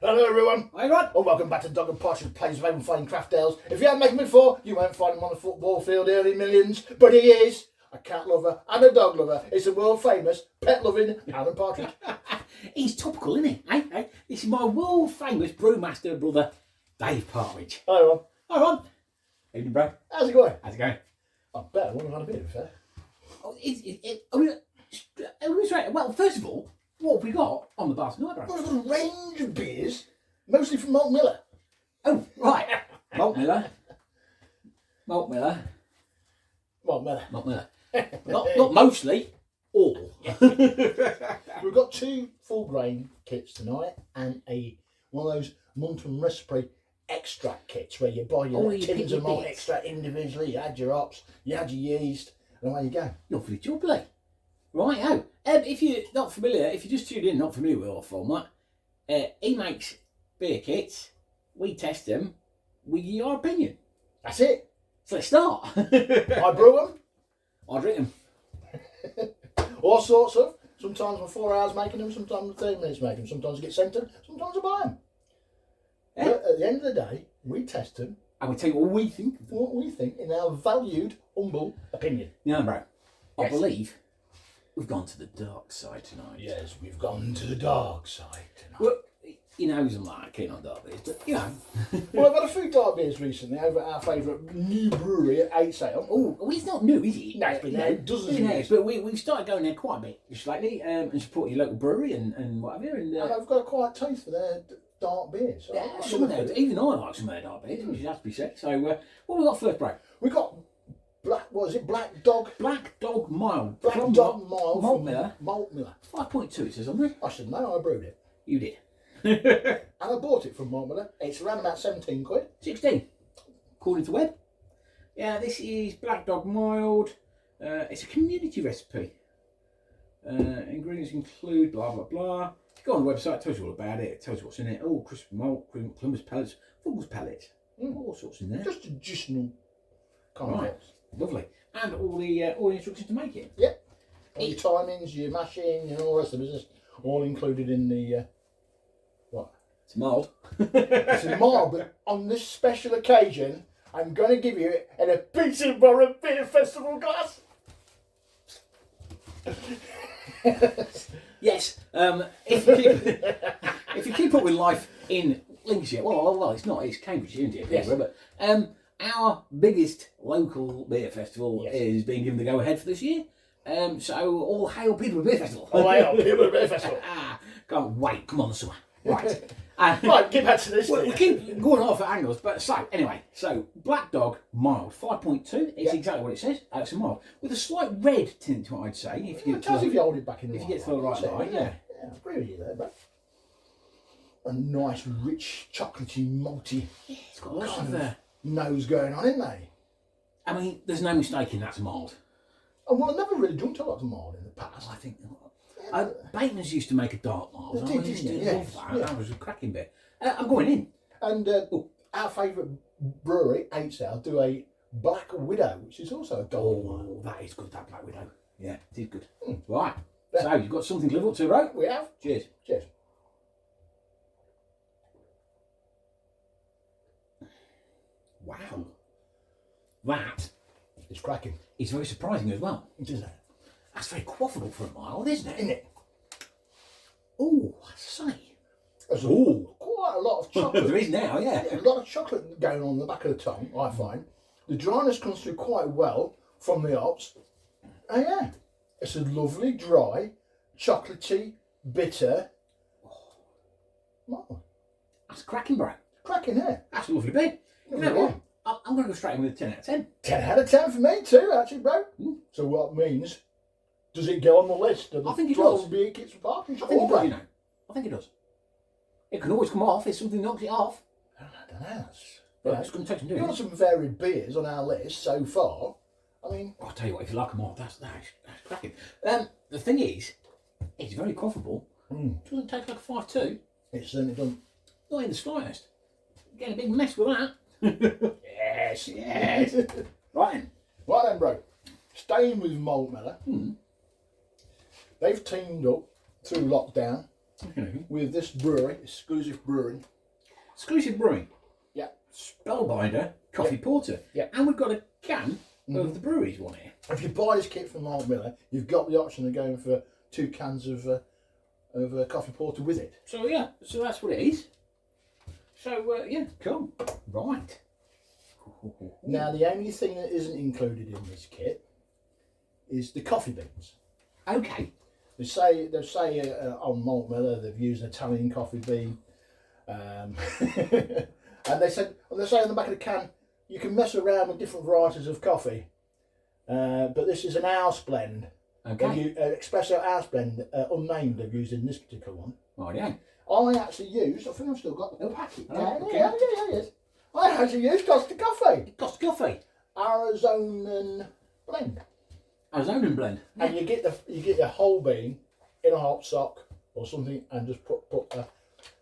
Hello everyone. Hi everyone. And welcome back to Dog and Partridge Plays of Avon Flying Craft Ales. If you haven't met him before, you won't find him on the football field earning millions, but he is a cat lover and a dog lover. It's a world famous pet loving Alan Partridge. He's topical, isn't he? Hey? This is my world famous brewmaster brother, Dave Partridge. Hello everyone. Hi everyone. Evening, bro. How's it going? How's it going? I bet I wouldn't have had a bit of fair. Well, first of all, what have we got on the bar tonight, bro? We've got a range of beers, mostly from Malt Miller. Oh, right. Malt Miller. Malt Miller. Malt Miller. Malt Miller. Not mostly, all. We've got 2 full grain kits tonight and one of those Munton recipe extract kits where you buy your tins of malt extract individually, you add your hops, you add your yeast, and away you go. Lovely jubbly. Right, oh. If you're not familiar, if you just tuned in, not familiar with our format, he makes beer kits, we test them, we give you our opinion. That's it. So let's start. I brew them. I drink them. All sorts of. Sometimes I'm 4 hours making them, sometimes I'm 30 minutes making them, sometimes I get sent them, sometimes I buy them. Yeah. But at the end of the day, we test them. And we tell you what we think. What we think in our valued, humble opinion. Yeah, bro. I Yes. believe we've gone to the dark side tonight. Yes, we've gone to the dark side tonight. Well, he knows I'm not keen on dark beers, but you know. Well, I've had a few dark beers recently over at our favourite new brewery at 8 Sale. Oh, well, it's not new, is it? No, it's been there dozens of years. But we've started going there quite a bit just lately and supporting your local brewery and whatever. And I've got a quiet taste for their dark beers. So yeah, some of those, even I like some of their dark beers, which has to be said. So, what have we got first, bro? We got Black Dog? Black Dog Mild. Black from Dog Mild Malt from Miller. Malt Miller. 5.2 it says on there. I should know, I brewed it. You did. And I bought it from Malt Miller. It's around about 17 quid. 16, according to Web. Yeah, this is Black Dog Mild. It's a community recipe. Ingredients include blah blah blah. Go on the website, it tells you all about it. It tells you what's in it. Oh, crisp malt, Columbus pellets, Fuggles pellets, all sorts in there. Just additional context. Right, lovely. And all the instructions to make it. Yep. All your timings, your mashing, and all the rest of the business, all included in the what? It's mild. It's a mild, but on this special occasion, I'm going to give you it in a Peterborough Beer Festival glass. Yes. If you keep up with life in Lincolnshire, well, it's not. It's Cambridgeshire, isn't it? Yes. But our biggest local beer festival Yes. is being given the go ahead for this year. So all hail Peterborough Beer Festival. Oh, I am Peterborough Beer Festival. Can't wait. Come on, the summer. Right. Right, get back to this. We keep going off at angles, but anyway, Black Dog Mild 5.2 is exactly what it says. It's a mild with a slight red tint to it, I'd say. If you It does if you hold it back in the if you get to the right light, yeah. I agree with you there, bro. A nice, rich, chocolatey, malty It's got lots kind of. of nose going on, isn't they? I mean, there's no mistaking that's mild. And well, I've never really drunk a lot of mild in the past. I think. Bateman's used to make a dark mild. They I did, used to didn't they? love Yes, that. yeah. That was a cracking bit. I'm going in. And our favourite brewery, 8 Sale, do a Black Widow, which is also a gold wine. Oh, that is good, that Black Widow. Yeah, it is good. Right. So, you've got something to live up to, right? We have. Cheers. Cheers. Wow. That It's cracking. is very surprising as well. Isn't it? That's very quaffable for a mild, isn't it? Isn't it? Oh, I say. There's quite a lot of There chocolate. is now, yeah. A lot of chocolate going on the back of the tongue, I find. The dryness comes through quite well from the hops. And yeah, it's a lovely, dry, chocolatey, bitter. Oh, That's cracking, bro. cracking here. That's a lovely bit. You know Yeah. what? I'm going to go straight in with a 10 out of 10. 10 out of 10 for me too, actually, bro. So what means, does it go on the list of the I think it 12 does. beer kits for parking? I think it does, you know. I think it does. It can always come off if something knocks it off. I don't know. But it's going to take some doing. You've got some varied beers on our list so far. I mean, I'll tell you what, if you like them all, that's cracking. The thing is, it's very quaffable. Doesn't taste like a 5.2. it certainly doesn't. Not in the slightest. Getting a big mess with that. Yes, Yes. Right then. Right then, bro. Staying with Malt Miller, they've teamed up through lockdown Okay. with this brewery, exclusive brewing. Exclusive brewing. Yeah. Spellbinder coffee porter. Yeah. And we've got a can of the brewery's one here. If you buy this kit from Malt Miller, you've got the option of going for 2 cans of coffee porter with it. So yeah, so that's what it is. So yeah, cool. Right. Now the only thing that isn't included in this kit is the coffee beans. Okay. They say on Malt Miller they've used an Italian coffee bean, and they say on the back of the can you can mess around with different varieties of coffee, but this is an house blend. Okay. Espresso house blend, unnamed. They've used in this particular one. Oh yeah. I actually used. I think I've still got the packet. Okay. Yes. I actually used Costa Coffee. Costa Coffee. Arizonan blend. Arizonan blend. And you get the whole bean in a hot sock or something, and just put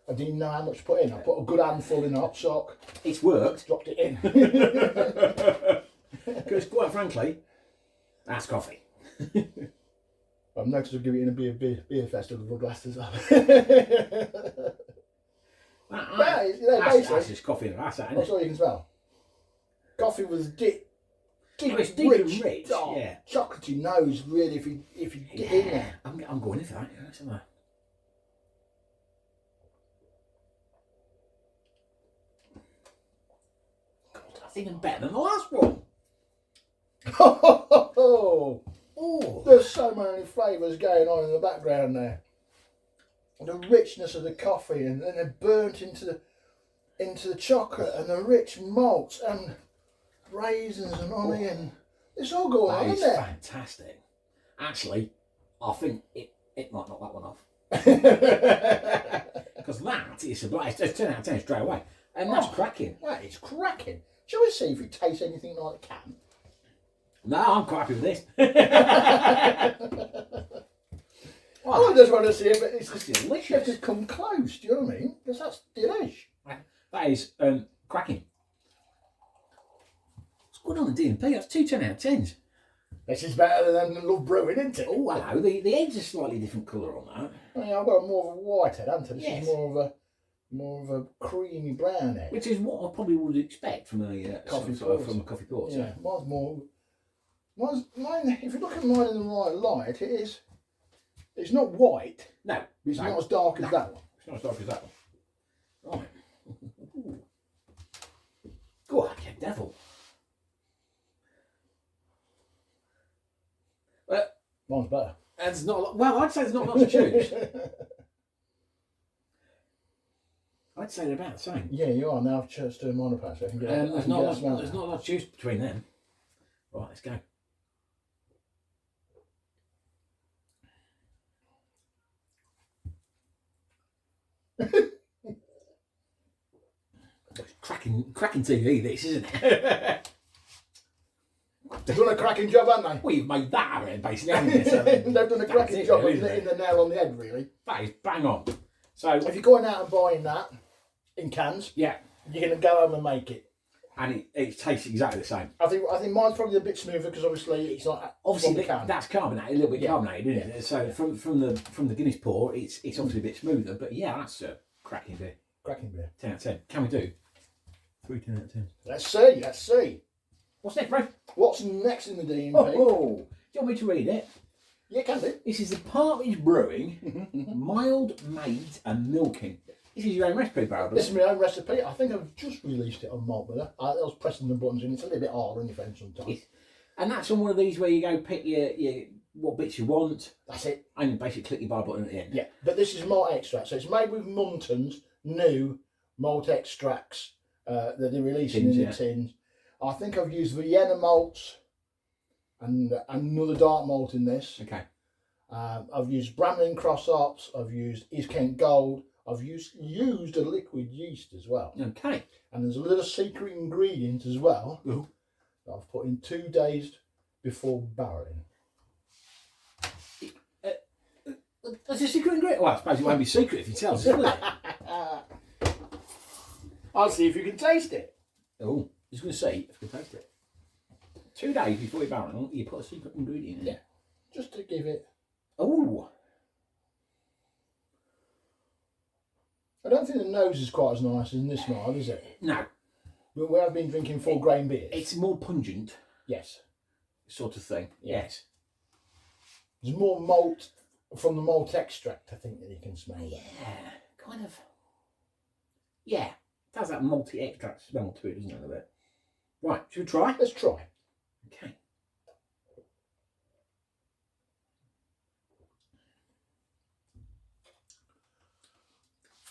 I didn't know how much to put in. I put a good handful in a hot sock. It's worked. Dropped it in. Because quite frankly, that's coffee. I've noticed I'll give it in a beer festival with glasses up. That's just coffee in a glass, isn't That's it? all you can smell. Coffee was deep, It's deep and rich, dark, yeah. chocolatey nose. Really, if you get in there. I'm going in for that. Yeah, somewhere. God, that's even better than the last one. Oh, There's so many flavours going on in the background there. The richness of the coffee, and then they're burnt into the chocolate, and the rich malts and raisins and honey, and it's all going on, that is isn't it? fantastic. Actually, I think it might knock that one off. Because that is it's 10 out of 10 straight away. And that's cracking. That is cracking. Shall we see if it tastes anything like a can? No, I'm quite happy with this. I just want to see if it's delicious. If it's come close, do you know what I mean? Because that's delish. That is cracking. What's going on in D&P? That's 2 10 out of 10s. This is better than Love Brewing, isn't it? Oh, hello. The eggs are slightly different colour on that. I mean, I've got more of a white head, haven't I? This Yes. is more of a creamy brown head. Which is what I probably would expect from a Coffee coffee porter. Yeah, mine's more. Mine. If you look at mine in the right light, it is. It's not white. No, It's not as dark as that one. It's not as dark as that one. Right. Go on, you devil. Mine's better. There's not a lot, well, I'd say there's not much to choose. I'd say they're about the same. Yeah, you are. Now I've stirred mine up actually. I can get There's not a lot to choose between them. Right, let's go. Cracking TV, this, isn't it? They've done a cracking job, haven't they? Well, you've made that out of it, basically, haven't you? So They've done a cracking job really, of hitting the nail on the head, really. that is bang on. So, If you're going out and buying that in cans, yeah, you're going to go home and make it. and it tastes exactly the same. I think mine's probably a bit smoother because obviously it's not Obviously, from the can. that's carbonated, a little bit Yeah. carbonated, isn't Yeah. it? So from the Guinness pour, it's obviously a bit smoother, but yeah, that's a cracking beer. Cracking beer. 10 out of 10. Can we do 3 10 out of 10? Let's see. What's next, bro? What's next in the D&P? Oh, do you want me to read it? Yeah, can do. This is the Partridge Brewing Mild Maids and Milking. This is your own recipe, Barrel. This is my own recipe. I think I've just released it on Malt Miller. I was pressing the buttons and it's a little bit hard on your phone sometimes. Yes. And that's on one of these where you go pick your what bits you want, That's it. and you basically click your buy button at the end. Yeah, but this is malt extract. So it's made with Muntons new malt extracts that they're releasing Tins, in yeah. the tins. I think I've used Vienna malts and another dark malt in this. Okay. I've used Bramlin Cross hops. I've used East Kent Gold. I've used a liquid yeast as well. Okay. And there's a little secret ingredient as well Ooh. that I've put in 2 days before barreling. That's a secret ingredient. Well, I suppose it won't be secret if you tell us, will it? I'll see if you can taste it. Oh, I was going to say, if you can taste it. 2 days before you barrel, you put a secret ingredient in. Yeah. Just to give it. Oh. I don't think the nose is quite as nice as in this mild, is it? No. But we have been drinking full grain beers. It's more pungent. Yes. Sort of thing. Yeah. Yes. There's more malt from the malt extract, I think, that you can smell. Yeah. Kind of. Yeah. It has that malty extract smell to it, doesn't it, a bit? Right, should we try? Let's try. Okay.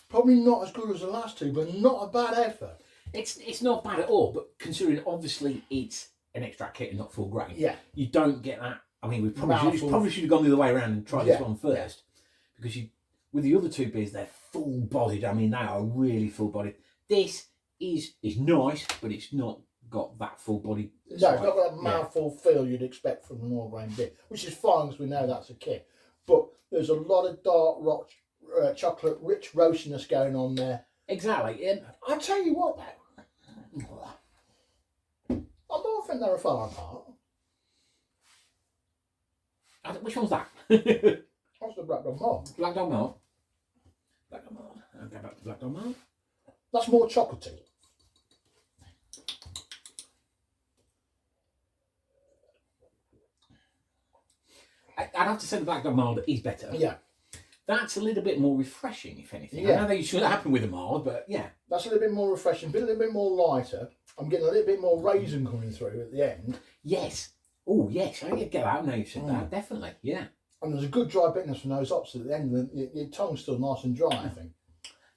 Probably not as good as the last two, but not a bad effort. It's not bad at all, but considering obviously it's an extract kit and not full grain, Yeah. you don't get that. I mean, we probably should have gone the other way around and tried this one first, because with the other two beers, they're full bodied. I mean, they are really full bodied. This is nice, but it's not got that full body. No, it's not got that mouthful feel you'd expect from an all grain beer, which is fine because we know that's a kit. But there's a lot of dark chocolate rich roastiness going on there. Exactly. I tell you what though, I don't think they're far apart. Which one's that? That's the Black Dog Malt. Black Dog Malt. Black Dog Malt. I'll go back to Black Dog Malt. That's more chocolatey. I'd have to say the Black Dog Mild is better. Yeah. That's a little bit more refreshing, if anything. Yeah. I know that should happen with a mild, but yeah. That's a little bit more refreshing, but a little bit more lighter. I'm getting a little bit more raisin coming through at the end. Yes. Oh, yes. I get out now you said that. Definitely. Yeah. And there's a good dry bitterness from those hops at the end. And your tongue's still nice and dry, I think.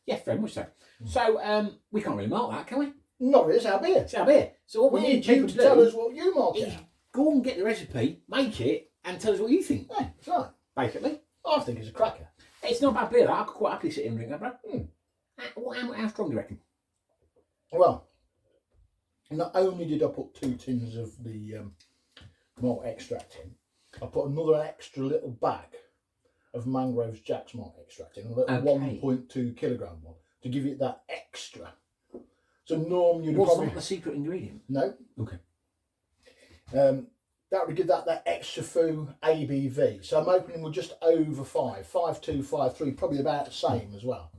Yeah, very much so. So, we can't really malt that, can we? Not really, it's our beer. It's our beer. So what We we need need you to tell us what you malt is it. go and get the recipe, make it, and tell us what you think, Yeah, that's right. basically. I think it's a cracker. It's not a bad beer, that. I could quite happily sit here and drink that, bro. Mm. How strong do you reckon? Well, not only did I put 2 tins of the malt extract in, I put another extra little bag of Mangrove's Jack's malt extract in, a little 1.2 kilogram one, to give it that extra. So normally you'd What's probably... the secret ingredient? No. Okay. That would give that extra foo ABV. So I'm opening with just over 5, 5.2, 5.3, probably about the same as well.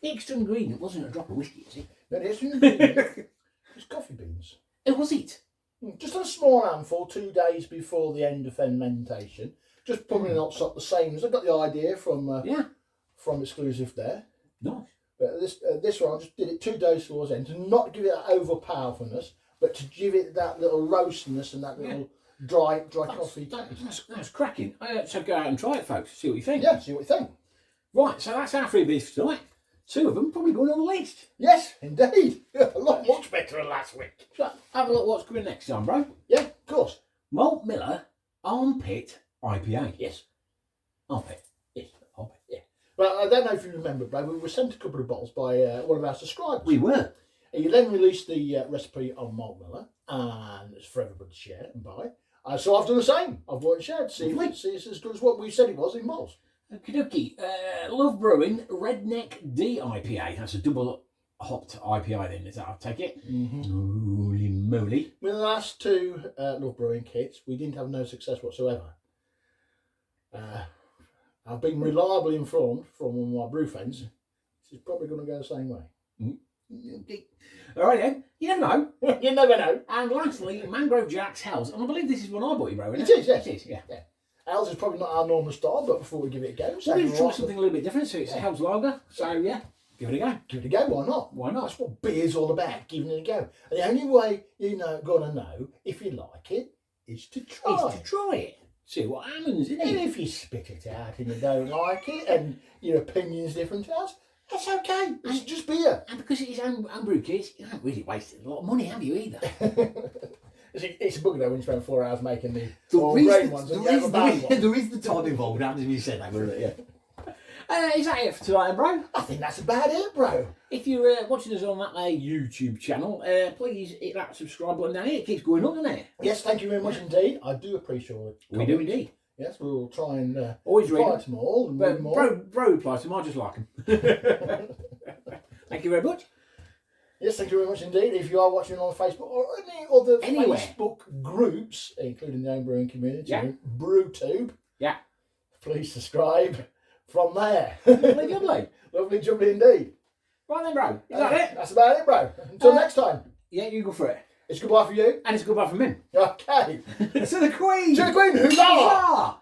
The extra ingredient wasn't a drop of whiskey, was it? No, the extra ingredient was coffee beans. Oh, was it? Just a small handful, 2 days before the end of fermentation. Just probably not sort the same as I got the idea from from Exclusive there. Nice. But this one, I just did it 2 days before the end to not give it that overpowerfulness, but to give it that little roastiness and that little dry coffee taste. That's cracking. So go out and try it, folks. See what you think. Yeah, see what you think. Right, so that's our 3 beers for tonight. 2 of them probably going on the list. Yes, indeed. A lot much better than last week. So have a look what's coming next time, bro. Yeah, of course. Malt Miller Armpit IPA. Yes. Armpit. Yes, armpit. Yeah. Well, I don't know if you remember, Brad, we were sent a couple of bottles by one of our subscribers. We were. And you then released the recipe on Malt Miller, and it's for everybody to share and buy. So I've done the same. I've bought and shared to see if it's as good as what we said it was in malts. Okie dokie. Love Brewing Redneck D IPA. That's a double hopped IPA then, is that I take it? Holy moly. With the last 2 Love Brewing kits, we didn't have no success whatsoever. I've been reliably informed from one of my brew friends, this is probably going to go the same way. All right then, you never know. You never know. And lastly, Mangrove Jack's Hells. And I believe this is one I bought you, bro. It is, yes. It is, yeah. Ours is probably not our normal style, but before we give it a go, We're going to try something a little bit different. So it's a Hells Lager. So yeah, give it a go. Give it a go, why not? Why not? That's what beer's all about, giving it a go. And the only way you're going to know if you like it is to try. See what happens, isn't And it? if you spit it out and you don't like it and your opinion's different to ours, that's okay. It's just beer. And because it is homebrew kits, you haven't really wasted a lot of money, have you, either? It's a bugger though when you spend 4 hours making the all-grain ones and you have a bad one. There is the time involved, as we said that, wasn't it? Yeah. Is that it for tonight, bro? I think that's about it, bro. If you're watching us on that YouTube channel, please hit that subscribe button down here. It keeps going up, doesn't it? Yes, thank you very much indeed. I do appreciate it. We do indeed. Yes, we'll try and always read reply them. to them all. And But read them all. bro replies to them, I just like them. Thank you very much. Yes, thank you very much indeed. If you are watching on Facebook or any other Anywhere. Facebook groups, including the home brewing community, Yeah. BrewTube, Yeah. please subscribe from there. Lovely, lovely. Lovely jubbly indeed. Right then, bro. Is that it? That's about it, bro. Until next time. Yeah, you go for it. It's goodbye for you. And it's goodbye from him. Okay. To the Queen! To the Queen, huzzah! Huzzah!